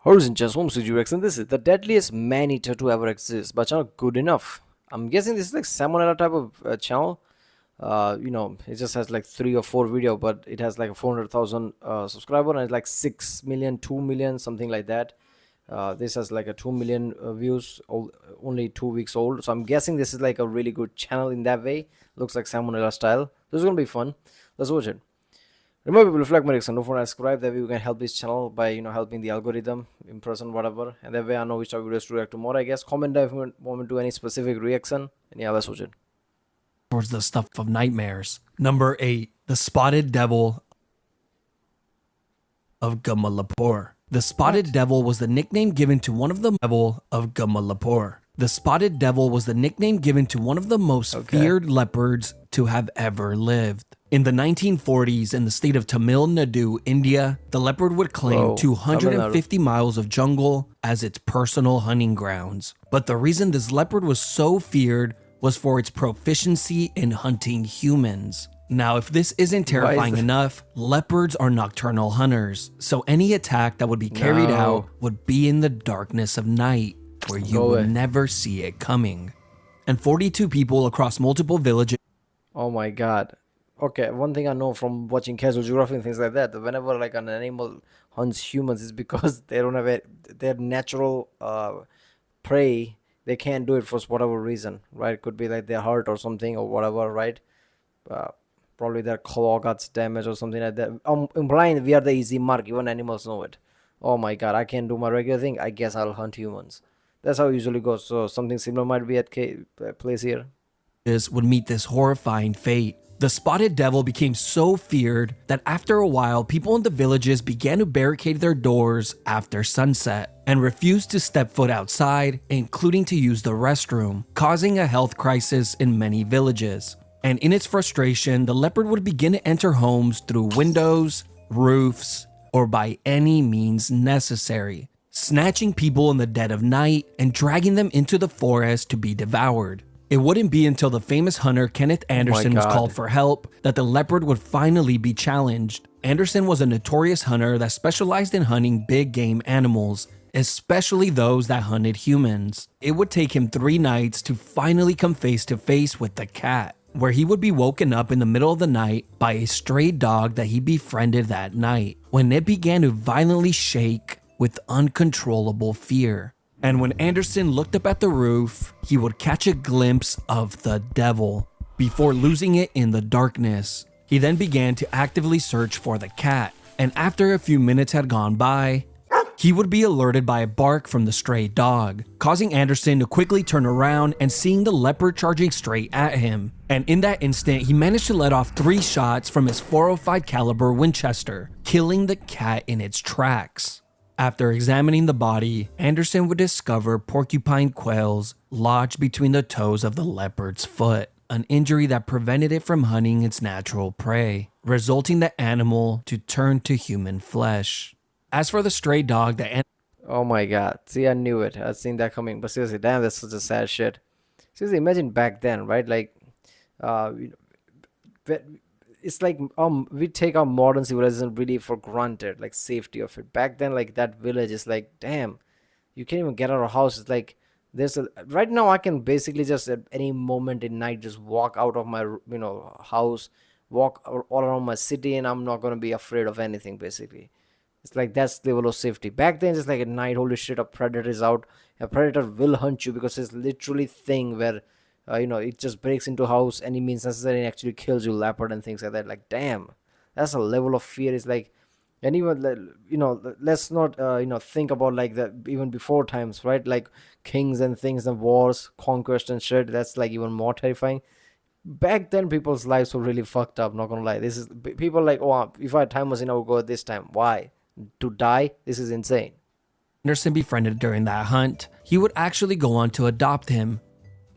Horizon just home Rex, and this is the deadliest man-eater to ever exist, but not good enough. I'm guessing this is like Salmonella type of channel. It just has like 3 or 4 video, but it has like a 400,000 subscriber and it's like 6 million, 2 million, something like that. This has like a 2 million views, only 2 weeks old. So I'm guessing this is like a really good channel in that way. Looks like Salmonella style. This is gonna be fun. Let's watch it. Remember, people, flag my and don't forget to subscribe. That way you can help this channel by helping the algorithm, impression, whatever. And that way I know which type of videos to react to more. I guess comment down if you want me to do any specific reaction. And yeah, let's watch it. Towards the stuff of nightmares. Number 8, the spotted devil of Gumalapur. The spotted devil was the nickname given to one of the devil of Gumalapur. The spotted devil was the nickname given to one of the most feared leopards to have ever lived. In the 1940s, in the state of Tamil Nadu, India, the leopard would claim 250 miles of jungle as its personal hunting grounds. But the reason this leopard was so feared was for its proficiency in hunting humans. Now, if this isn't terrifying enough, leopards are nocturnal hunters, so any attack that would be carried out would be in the darkness of night, where you would never see it coming. And 42 people across multiple villages. Oh my god. Okay, one thing I know from watching casual geography and things like that, whenever like an animal hunts humans, is because they don't have their natural prey. They can't do it for whatever reason, right? It could be like their heart or something or whatever, right? Probably their claw got damaged or something like that. Implying we are the easy mark, even animals know it. Oh my god, I can't do my regular thing. I guess I'll hunt humans. That's how it usually goes. So something similar might be at place here. Would meet this horrifying fate. The spotted devil became so feared that after a while, people in the villages began to barricade their doors after sunset and refused to step foot outside, including to use the restroom, causing a health crisis in many villages. And in its frustration, the leopard would begin to enter homes through windows, roofs, or by any means necessary, snatching people in the dead of night and dragging them into the forest to be devoured. It wouldn't be until the famous hunter Kenneth Anderson was called for help that the leopard would finally be challenged. Anderson was a notorious hunter that specialized in hunting big game animals, especially those that hunted humans. It would take him 3 nights to finally come face to face with the cat, where he would be woken up in the middle of the night by a stray dog that he befriended that night, when it began to violently shake with uncontrollable fear. And when Anderson looked up at the roof, he would catch a glimpse of the devil before losing it in the darkness. He then began to actively search for the cat, and after a few minutes had gone by, he would be alerted by a bark from the stray dog, causing Anderson to quickly turn around and seeing the leopard charging straight at him. And in that instant, he managed to let off 3 shots from his .405 caliber Winchester, killing the cat in its tracks. After examining the body, Anderson would discover porcupine quills lodged between the toes of the leopard's foot, an injury that prevented it from hunting its natural prey, resulting the animal to turn to human flesh. As for the stray dog, oh my god, see, I knew it. I'd seen that coming. But seriously, damn, that's such a sad shit. Seriously, imagine back then, right? Like, it's like we take our modern civilization really for granted, like safety of it. Back then, like that village is like, damn, you can't even get out of a house. It's like right now I can basically just at any moment in night just walk out of my house, walk all around my city, and I'm not gonna be afraid of anything. Basically, it's like that's the level of safety. Back then, just like at night, holy shit, a predator is out. A predator will hunt you because it's literally thing where it just breaks into house any means necessary and actually kills you, leopard and things like that. Like, damn, that's a level of fear. Is like, and even let's not think about like that even before times, right? Like kings and things and wars, conquest and shit. That's like even more terrifying. Back then, people's lives were really fucked up. Not gonna lie, this is people like, oh, if our time machine, I would go at this time. Why? To die? This is insane. Anderson befriended during that hunt, he would actually go on to adopt him.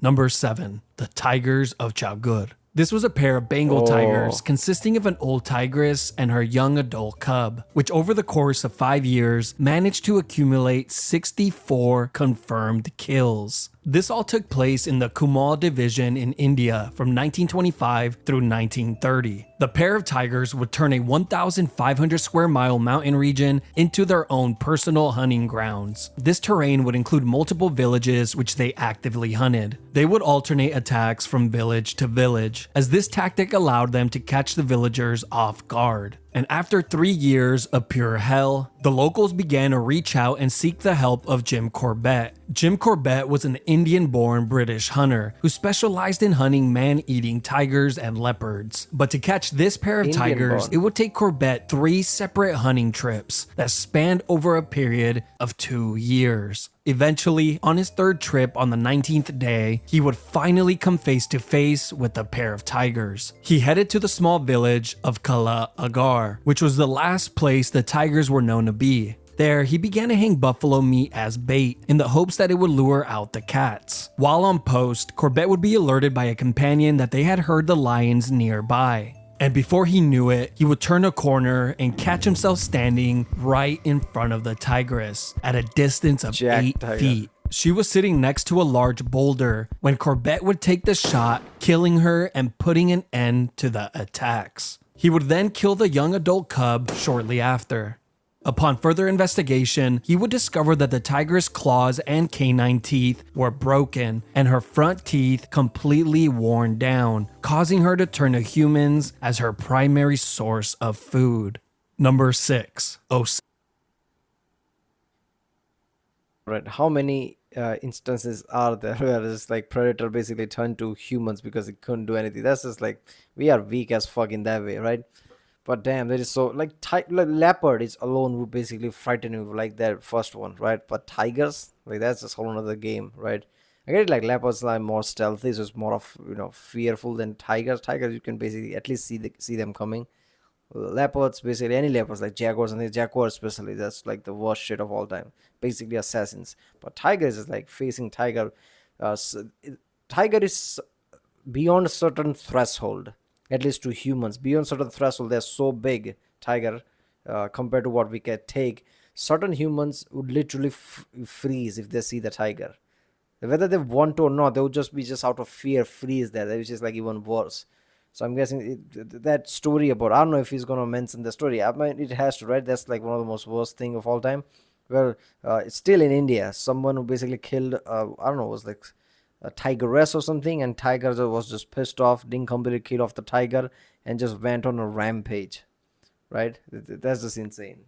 Number 7, the Tigers of Chowgur. This was a pair of Bengal tigers consisting of an old tigress and her young adult cub, which over the course of 5 years managed to accumulate 64 confirmed kills. This all took place in the Kumal division in India from 1925 through 1930. The pair of tigers would turn a 1,500 square mile mountain region into their own personal hunting grounds. This terrain would include multiple villages which they actively hunted. They would alternate attacks from village to village, as this tactic allowed them to catch the villagers off guard. And after 3 years of pure hell, the locals began to reach out and seek the help of Jim Corbett. Jim Corbett was an Indian-born British hunter who specialized in hunting man-eating tigers and leopards. But to catch this pair of tigers, it would take Corbett 3 separate hunting trips that spanned over a period of 2 years. Eventually, on his 3rd trip on the 19th day, he would finally come face to face with a pair of tigers. He headed to the small village of Kala Agar, which was the last place the tigers were known to be. There, he began to hang buffalo meat as bait in the hopes that it would lure out the cats. While on post, Corbett would be alerted by a companion that they had heard the lions nearby. And before he knew it, he would turn a corner and catch himself standing right in front of the tigress at a distance of 8 feet. She was sitting next to a large boulder when Corbett would take the shot, killing her and putting an end to the attacks. He would then kill the young adult cub shortly after. Upon further investigation, he would discover that the tiger's claws and canine teeth were broken and her front teeth completely worn down, causing her to turn to humans as her primary source of food. Number 6. Right, how many instances are there where it's like predator basically turned to humans because it couldn't do anything? That's just like, we are weak as fuck in that way, right? But damn, that is so like leopard is alone would basically frighten you like that first one, right? But tigers, like that's just whole another game, right? I get it, like leopards are more stealthy, so it's more of fearful than tigers. Tigers you can basically at least see them coming. Leopards, basically any leopards like jaguars, and the jaguars especially, that's like the worst shit of all time. Basically assassins. But tigers is like facing tiger. Tiger is beyond a certain threshold. At least to humans, beyond certain threshold, they're so big, tiger, compared to what we can take. Certain humans would literally freeze if they see the tiger. Whether they want to or not, they would just be out of fear, freeze there, which is like even worse. So I'm guessing that story about, I don't know if he's going to mention the story. I mean, it has to, right? That's like one of the most worst thing of all time. Well, it's still in India. Someone who basically killed, I don't know, it was like a tigress or something, and tiger was just pissed off, didn't completely kill off the tiger, and just went on a rampage, right? That's just insane.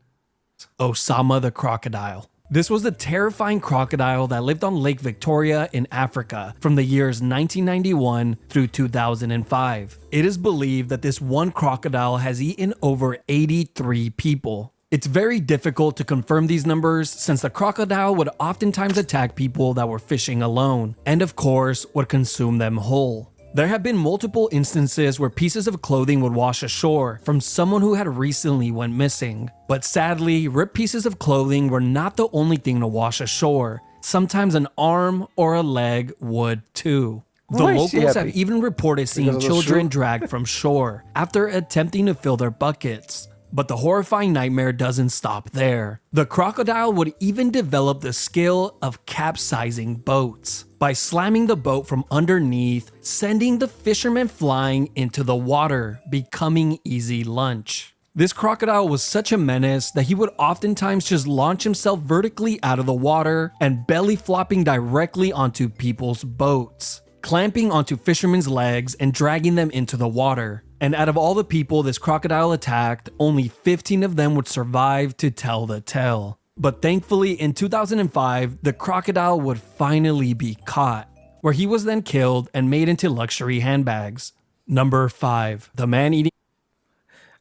Osama the crocodile. This was a terrifying crocodile that lived on Lake Victoria in Africa from the years 1991 through 2005. It is believed that this one crocodile has eaten over 83 people. It's very difficult to confirm these numbers since the crocodile would oftentimes attack people that were fishing alone, and of course would consume them whole. There have been multiple instances where pieces of clothing would wash ashore from someone who had recently went missing. But sadly, ripped pieces of clothing were not the only thing to wash ashore. Sometimes an arm or a leg would too. The locals have even reported seeing children dragged from shore after attempting to fill their buckets. But the horrifying nightmare doesn't stop there. The crocodile would even develop the skill of capsizing boats by slamming the boat from underneath, sending the fishermen flying into the water, becoming easy lunch. This crocodile was such a menace that he would oftentimes just launch himself vertically out of the water and belly flopping directly onto people's boats, clamping onto fishermen's legs and dragging them into the water. And out of all the people this crocodile attacked, only 15 of them would survive to tell the tale. But thankfully, in 2005, the crocodile would finally be caught, where he was then killed and made into luxury handbags. Number 5. The man-eating...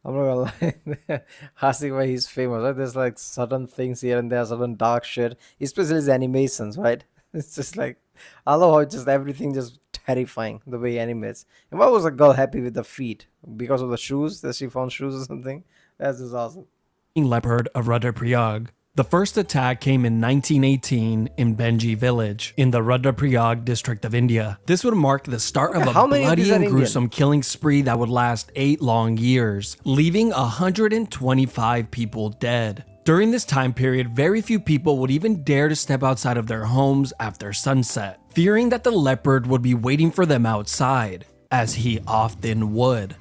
I'm not gonna lie, asking why he's famous, right? There's like certain things here and there, certain dark shit, especially his animations, right? It's just like, I love how just everything just terrifying the way he animates. And why was the girl happy with the feet? Because of the shoes? That she found shoes or something? That's just awesome. Leopard of Rudraprayag. The first attack came in 1918 in Benji village in the Rudraprayag district of India. This would mark the start of a bloody and gruesome killing spree that would last 8 long years, leaving 125 people dead. During this time period, very few people would even dare to step outside of their homes after sunset, fearing that the leopard would be waiting for them outside, as he often would,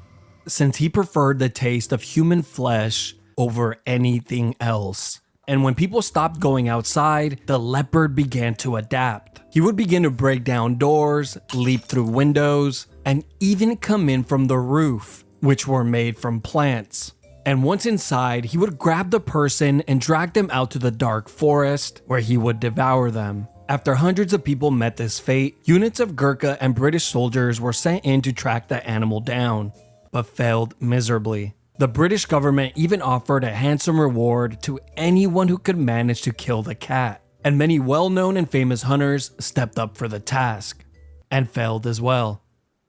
since he preferred the taste of human flesh over anything else. And when people stopped going outside, the leopard began to adapt. He would begin to break down doors, leap through windows, and even come in from the roof, which were made from plants. And once inside, he would grab the person and drag them out to the dark forest, where he would devour them. After hundreds of people met this fate, units of Gurkha and British soldiers were sent in to track the animal down, but failed miserably. The British government even offered a handsome reward to anyone who could manage to kill the cat, and many well-known and famous hunters stepped up for the task, and failed as well.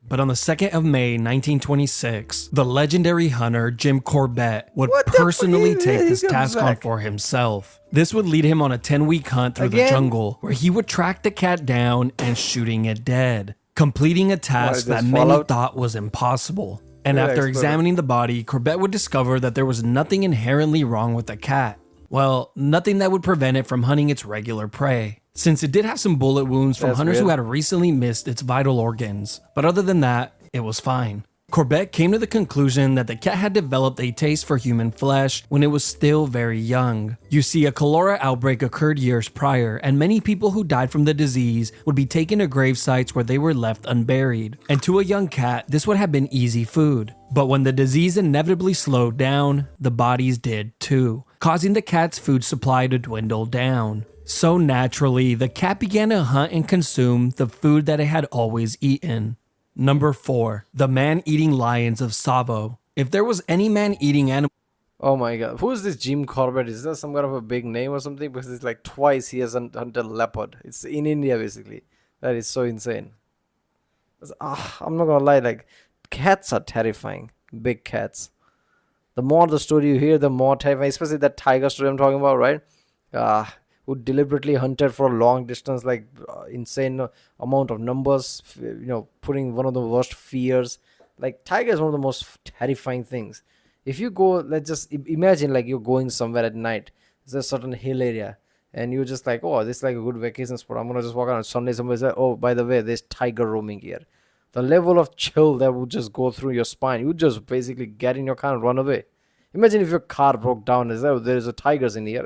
But on the 2nd of May 1926, the legendary hunter Jim Corbett would personally take this task on for himself. This would lead him on a 10-week hunt through the jungle, where he would track the cat down and shooting it dead, completing a task that many thought was impossible. And after examining the body, Corbett would discover that there was nothing inherently wrong with the cat. Well, nothing that would prevent it from hunting its regular prey, since it did have some bullet wounds from hunters who had recently missed its vital organs. But other than that, it was fine. Corbett came to the conclusion that the cat had developed a taste for human flesh when it was still very young. You see, a cholera outbreak occurred years prior, and many people who died from the disease would be taken to grave sites where they were left unburied. And to a young cat, this would have been easy food. But when the disease inevitably slowed down, the bodies did too, causing the cat's food supply to dwindle down. So naturally, the cat began to hunt and consume the food that it had always eaten. Number 4. The man-eating lions of Tsavo. If there was any man-eating animal... Oh my god. Who is this Jim Corbett? Is that some kind of a big name or something? Because it's like twice he has hunted leopard. It's in India basically. That is so insane. I'm not gonna lie, like, cats are terrifying. Big cats. The more the story you hear, the more terrifying. Especially that tiger story I'm talking about, right? Who deliberately hunted for a long distance, like insane amount of numbers, putting one of the worst fears. Like, tiger is one of the most terrifying things. If you go, let's just imagine like you're going somewhere at night, there's a certain hill area, and you're just like, oh, this is like a good vacation spot, I'm gonna just walk around. Sunday somebody's like, oh, by the way, there's tiger roaming here. The level of chill that would just go through your spine, you would just basically get in your car and run away. Imagine if your car broke down and oh, there's a tigers in here.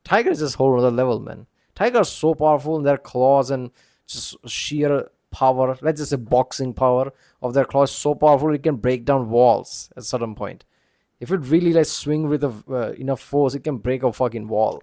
Tiger is just whole other level, man. Tigers are so powerful in their claws and just sheer power. Let's just say boxing power of their claws, so powerful it can break down walls at a certain point. If it really like swing with enough force, it can break a fucking wall.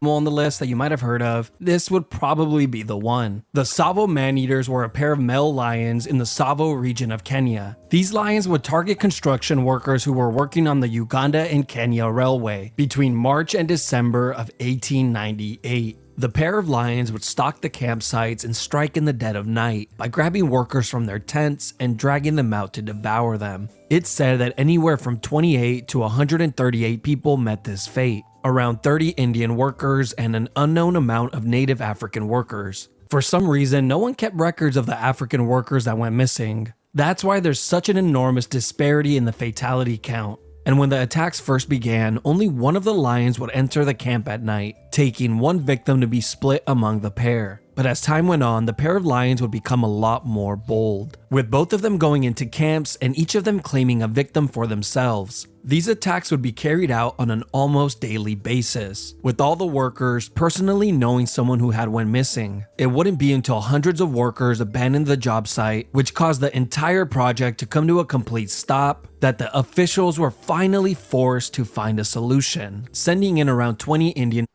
On the list that you might have heard of, this would probably be the one. The Tsavo man-eaters were a pair of male lions in the Tsavo region of Kenya. These lions would target construction workers who were working on the Uganda and Kenya railway between March and December of 1898. The pair of lions would stalk the campsites and strike in the dead of night by grabbing workers from their tents and dragging them out to devour them. It's said that anywhere from 28 to 138 people met this fate. Around 30 Indian workers and an unknown amount of native African workers. For some reason, no one kept records of the African workers that went missing. That's why there's such an enormous disparity in the fatality count. And when the attacks first began, only one of the lions would enter the camp at night, taking one victim to be split among the pair. But as time went on, the pair of lions would become a lot more bold, with both of them going into camps and each of them claiming a victim for themselves. These attacks would be carried out on an almost daily basis, with all the workers personally knowing someone who had went missing. It wouldn't be until hundreds of workers abandoned the job site, which caused the entire project to come to a complete stop, that the officials were finally forced to find a solution, sending in around 20 Indian...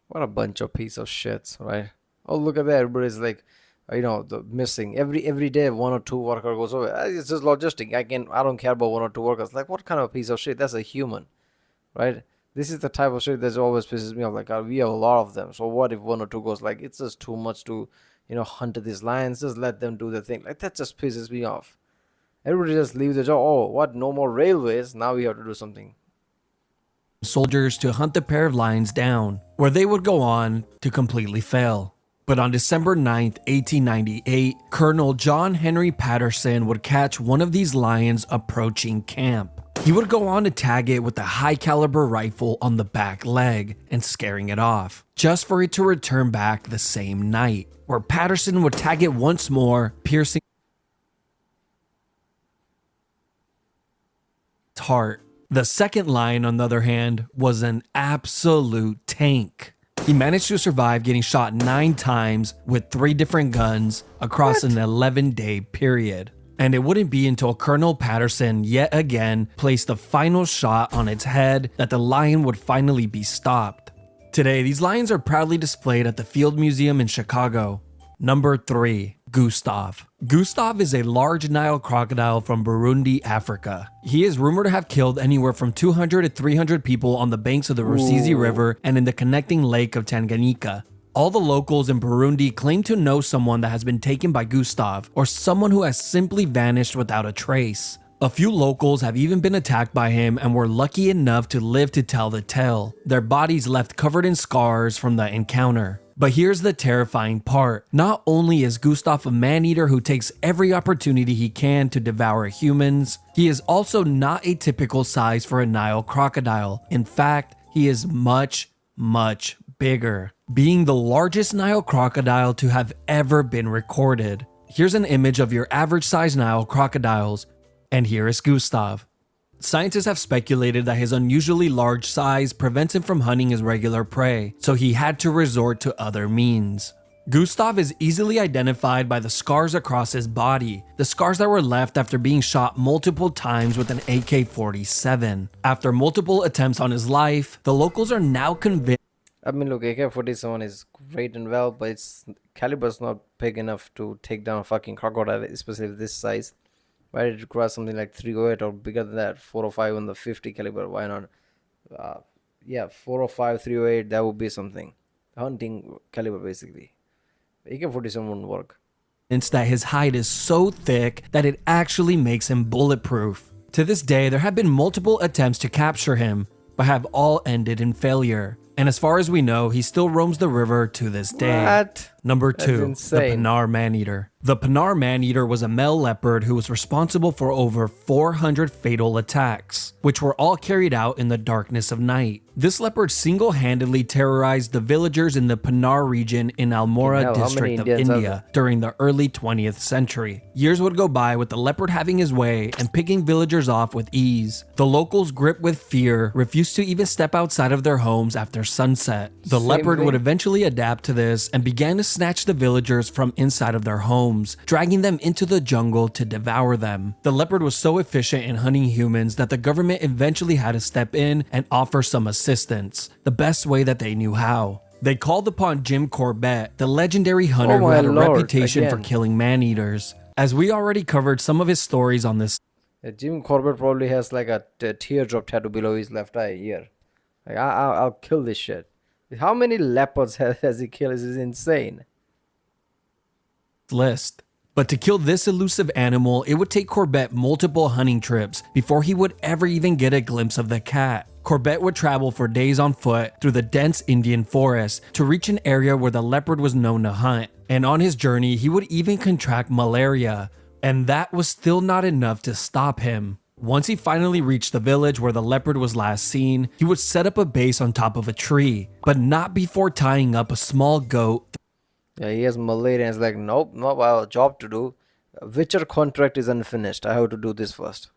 What a bunch of piece of shits, right? Oh, look at that. Everybody's like, the missing. Every day, one or two worker goes over. It's just logistic. I don't care about one or two workers. Like, what kind of piece of shit? That's a human, right? This is the type of shit that always pisses me off. Like, we have a lot of them. So what if one or two goes like, it's just too much to, hunt these lions. Just let them do their thing. Like, that just pisses me off. Everybody just leave the job. Oh, what? No more railways. Now we have to do something. Soldiers to hunt the pair of lions down, where they would go on to completely fail. But on December 9th, 1898, Colonel John Henry Patterson would catch one of these lions approaching camp. He would go on to tag it with a high caliber rifle on the back leg and scaring it off, just for it to return back the same night, where Patterson would tag it once more, piercing its heart. The second lion, on the other hand, was an absolute tank. He managed to survive getting shot 9 times with 3 different guns across an 11-day period. And it wouldn't be until Colonel Patterson yet again placed the final shot on its head that the lion would finally be stopped. Today, these lions are proudly displayed at the Field Museum in Chicago. Number 3. Gustav. Gustav is a large Nile crocodile from Burundi, Africa. He is rumored to have killed anywhere from 200 to 300 people on the banks of the Rusizi River and in the connecting lake of Tanganyika. All the locals in Burundi claim to know someone that has been taken by Gustav, or someone who has simply vanished without a trace. A few locals have even been attacked by him and were lucky enough to live to tell the tale, their bodies left covered in scars from the encounter. But here's the terrifying part. Not only is Gustav a man-eater who takes every opportunity he can to devour humans, he is also not a typical size for a Nile crocodile. In fact, he is much, much bigger, being the largest Nile crocodile to have ever been recorded. Here's an image of your average size Nile crocodiles, and here is Gustav. Scientists have speculated that his unusually large size prevents him from hunting his regular prey, so he had to resort to other means. Gustav is easily identified by the scars across his body, the scars that were left after being shot multiple times with an AK-47. After multiple attempts on his life, the locals are now convinced. I mean, look, AK-47 is great and well, but its caliber's not big enough to take down a fucking crocodile, especially this size. Why did it require something like 308 or bigger than that, 405 on the 50 caliber? Why not? Yeah, 405, 308, that would be something. Hunting caliber, basically. AK-47 wouldn't work. That his hide is so thick that it actually makes him bulletproof. To this day, there have been multiple attempts to capture him, but have all ended in failure. And as far as we know, he still roams the river to this day. What? Number That's 2, the insane. Panar man-eater. The Panar man-eater was a male leopard who was responsible for over 400 fatal attacks, which were all carried out in the darkness of night. This leopard single-handedly terrorized the villagers in the Panar region in Almora Hell, how many district of Indians are India during the early 20th century. Years would go by with the leopard having his way and picking villagers off with ease. The locals, gripped with fear, refused to even step outside of their homes after sunset. The leopard would eventually adapt to this and began to snatch the villagers from inside of their homes, dragging them into the jungle to devour them. The leopard was so efficient in hunting humans that the government eventually had to step in and offer some assistance, the best way that they knew how. They called upon Jim Corbett, the legendary hunter who had a reputation for killing man-eaters. As we already covered some of his stories on this, Jim Corbett probably has like a teardrop tattoo below his left eye here. Like, I'll kill this shit. How many leopards has he killed? This is insane. list. But to kill this elusive animal, it would take Corbett multiple hunting trips before he would ever even get a glimpse of the cat. Corbett would travel for days on foot through the dense Indian forest to reach an area where the leopard was known to hunt. And on his journey, he would even contract malaria. And that was still not enough to stop him. Once he finally reached the village where the leopard was last seen, he would set up a base on top of a tree, but not before tying up a small goat. Yeah, he has malaria and it's like, nope, I have a job to do. Witcher contract is unfinished. I have to do this first.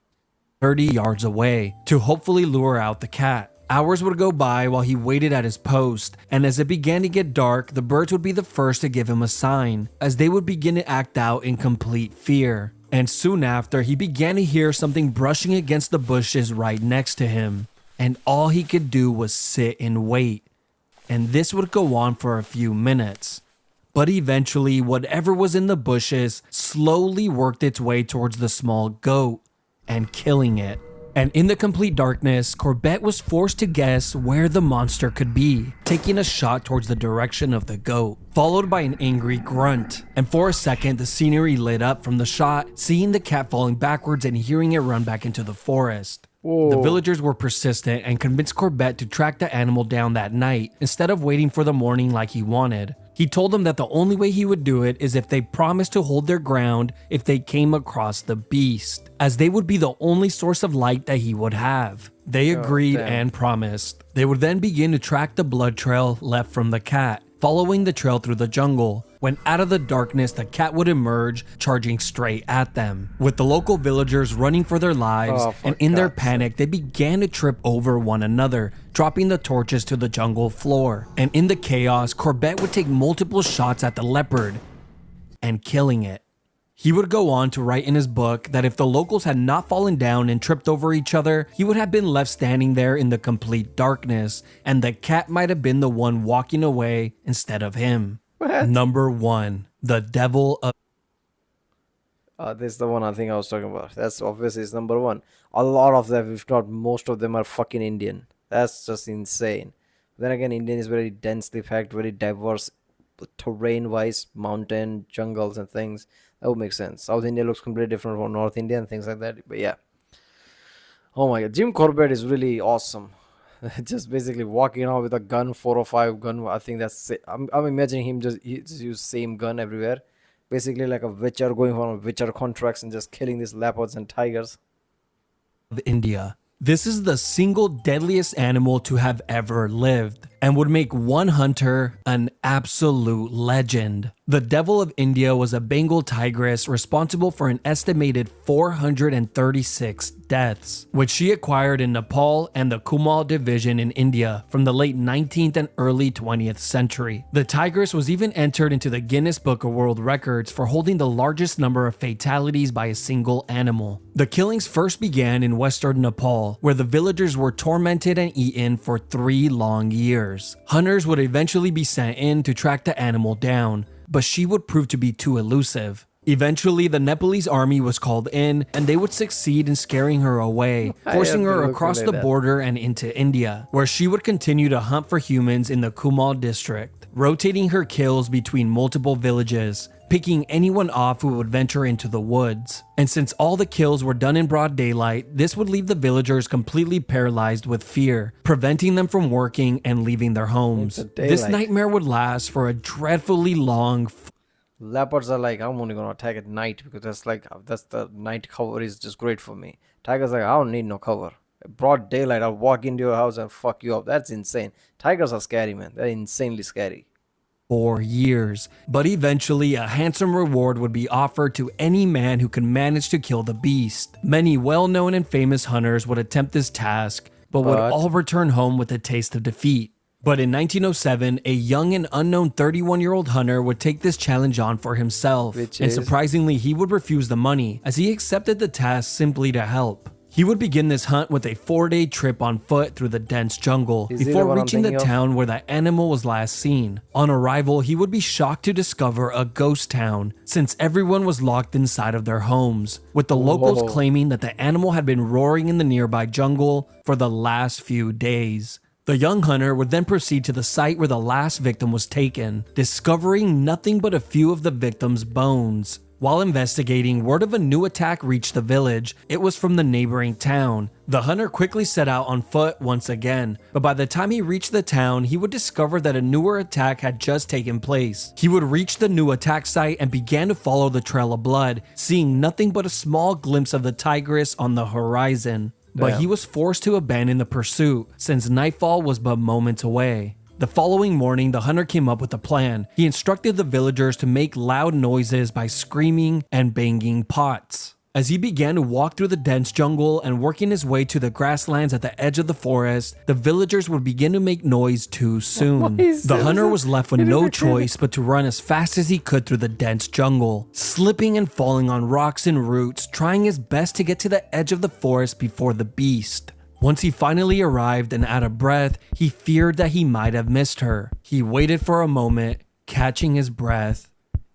30 yards away to hopefully lure out the cat. Hours would go by while he waited at his post, and as it began to get dark, the birds would be the first to give him a sign, as they would begin to act out in complete fear. And soon after, he began to hear something brushing against the bushes right next to him, and all he could do was sit and wait. And this would go on for a few minutes. But eventually, whatever was in the bushes slowly worked its way towards the small goat and killing it. And in the complete darkness, Corbett was forced to guess where the monster could be, taking a shot towards the direction of the goat, followed by an angry grunt. And for a second, the scenery lit up from the shot, seeing the cat falling backwards and hearing it run back into the forest. Whoa. The villagers were persistent and convinced Corbett to track the animal down that night, instead of waiting for the morning like he wanted. He told them that the only way he would do it is if they promised to hold their ground if they came across the beast, as they would be the only source of light that he would have. They agreed and promised. They would then begin to track the blood trail left from the cat, following the trail through the jungle, when out of the darkness the cat would emerge, charging straight at them. With the local villagers running for their lives, and in their panic they began to trip over one another, dropping the torches to the jungle floor. And in the chaos, Corbett would take multiple shots at the leopard and killing it. He would go on to write in his book that if the locals had not fallen down and tripped over each other, he would have been left standing there in the complete darkness, and the cat might have been the one walking away instead of him. What? Number 1. The Devil of... This is the one I think I was talking about. That's obviously is number 1. A lot of them, if not most of them, are fucking Indian. That's just insane. Then again, Indian is very densely packed, very diverse terrain-wise, mountain, jungles and things. That would make sense. South India looks completely different from North India and things like that. But yeah. Oh my god, Jim Corbett is really awesome. Just basically walking around with a gun, 405 gun. I think that's it. I'm imagining him he just use same gun everywhere. Basically like a witcher going on witcher contracts and just killing these leopards and tigers. India. This is the single deadliest animal to have ever lived, and would make one hunter an absolute legend. The Devil of India was a Bengal tigress responsible for an estimated 436 deaths, which she acquired in Nepal and the Kumail division in India from the late 19th and early 20th century. The tigress was even entered into the Guinness Book of World Records for holding the largest number of fatalities by a single animal. The killings first began in western Nepal, where the villagers were tormented and eaten for 3 long years. Hunters would eventually be sent in to track the animal down, but she would prove to be too elusive. Eventually, the Nepalese army was called in, and they would succeed in scaring her away, forcing her across the border and into India, where she would continue to hunt for humans in the Kumail district, rotating her kills between multiple villages, picking anyone off who would venture into the woods. And since all the kills were done in broad daylight, this would leave the villagers completely paralyzed with fear, preventing them from working and leaving their homes. This nightmare would last for a dreadfully long... Leopards are like, I'm only gonna attack at night because that's the night cover is just great for me. Tigers like, I don't need no cover. Broad daylight, I'll walk into your house and fuck you up. That's insane. Tigers are scary, man. They're insanely scary. 4 years, but eventually a handsome reward would be offered to any man who could manage to kill the beast. Many well-known and famous hunters would attempt this task, but would all return home with a taste of defeat. But in 1907, a young and unknown 31-year-old hunter would take this challenge on for himself, and surprisingly he would refuse the money, as he accepted the task simply to help. He would begin this hunt with a 4-day trip on foot through the dense jungle before reaching the town where the animal was last seen. On arrival, he would be shocked to discover a ghost town, since everyone was locked inside of their homes, with the locals claiming that the animal had been roaring in the nearby jungle for the last few days. The young hunter would then proceed to the site where the last victim was taken, discovering nothing but a few of the victim's bones. While investigating, word of a new attack reached the village. It was from the neighboring town. The hunter quickly set out on foot once again, but by the time he reached the town, he would discover that a newer attack had just taken place. He would reach the new attack site and began to follow the trail of blood, seeing nothing but a small glimpse of the tigress on the horizon. But he was forced to abandon the pursuit, since nightfall was but moments away. The following morning, the hunter came up with a plan. He instructed the villagers to make loud noises by screaming and banging pots. As he began to walk through the dense jungle and working his way to the grasslands at the edge of the forest, the villagers would begin to make noise too soon. The hunter was left with no choice but to run as fast as he could through the dense jungle, slipping and falling on rocks and roots, trying his best to get to the edge of the forest before the beast. Once he finally arrived and out of breath, he feared that he might have missed her. He waited for a moment, catching his breath,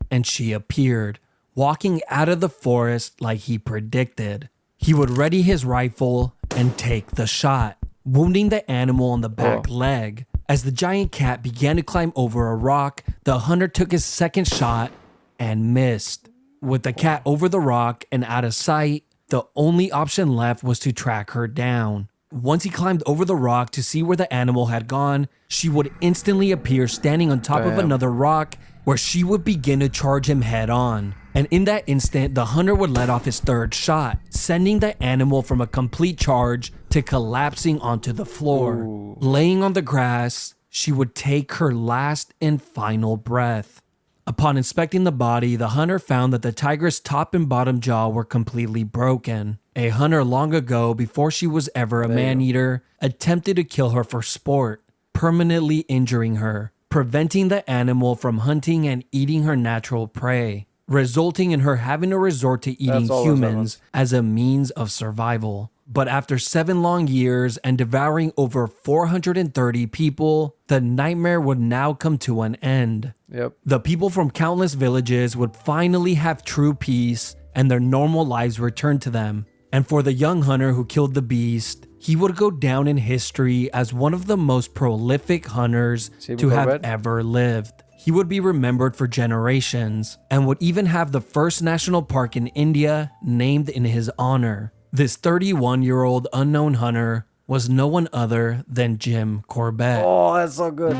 and she appeared, walking out of the forest like he predicted. He would ready his rifle and take the shot, wounding the animal on the back leg. As the giant cat began to climb over a rock, the hunter took his second shot and missed. With the cat over the rock and out of sight, the only option left was to track her down. Once he climbed over the rock to see where the animal had gone, she would instantly appear standing on top of Damn. another rock where she would begin to charge him head on. And in that instant, the hunter would let off his third shot, sending the animal from a complete charge to collapsing onto the floor. Ooh. Laying on the grass, she would take her last and final breath. Upon inspecting the body, the hunter found that the tiger's top and bottom jaw were completely broken. A hunter long ago, before she was ever a man-eater, attempted to kill her for sport, permanently injuring her, preventing the animal from hunting and eating her natural prey, resulting in her having to resort to eating humans as a means of survival. But after 7 long years and devouring over 430 people, the nightmare would now come to an end. Yep. The people from countless villages would finally have true peace and their normal lives return to them. And for the young hunter who killed the beast, he would go down in history as one of the most prolific hunters to have ever lived. He would be remembered for generations and would even have the first national park in India named in his honor. This 31-year-old unknown hunter was no one other than Jim Corbett. Oh, that's so good.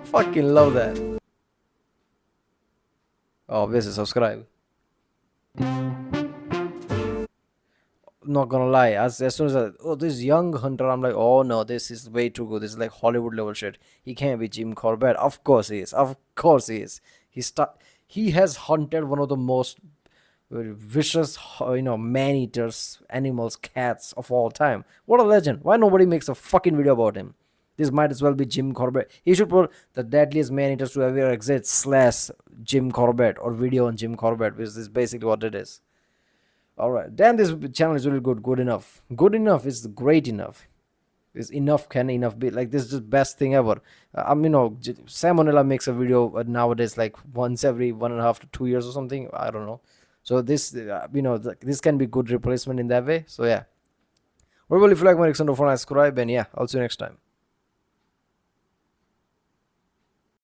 Fucking love that. Oh, obviously subscribe. Not gonna lie, as soon as this young hunter, I'm like, oh no, this is way too good. This is like Hollywood level shit. He can't be Jim Corbett. Of course he is. Of course he is. He has hunted one of the most vicious, man-eaters, animals, cats of all time. What a legend. Why nobody makes a fucking video about him? This might as well be Jim Corbett. He should put the deadliest man-eaters to ever exist / Jim Corbett or video on Jim Corbett, which is basically what it is. Alright, damn, this channel is really good. Good enough. Good enough is great enough. Is enough, can enough be? Like, this is the best thing ever. Salmonella makes a video nowadays like once every 1.5 to 2 years or something. I don't know. So this, this can be good replacement in that way. So yeah. Well, if you like my reaction, don't forget to subscribe, and yeah, I'll see you next time.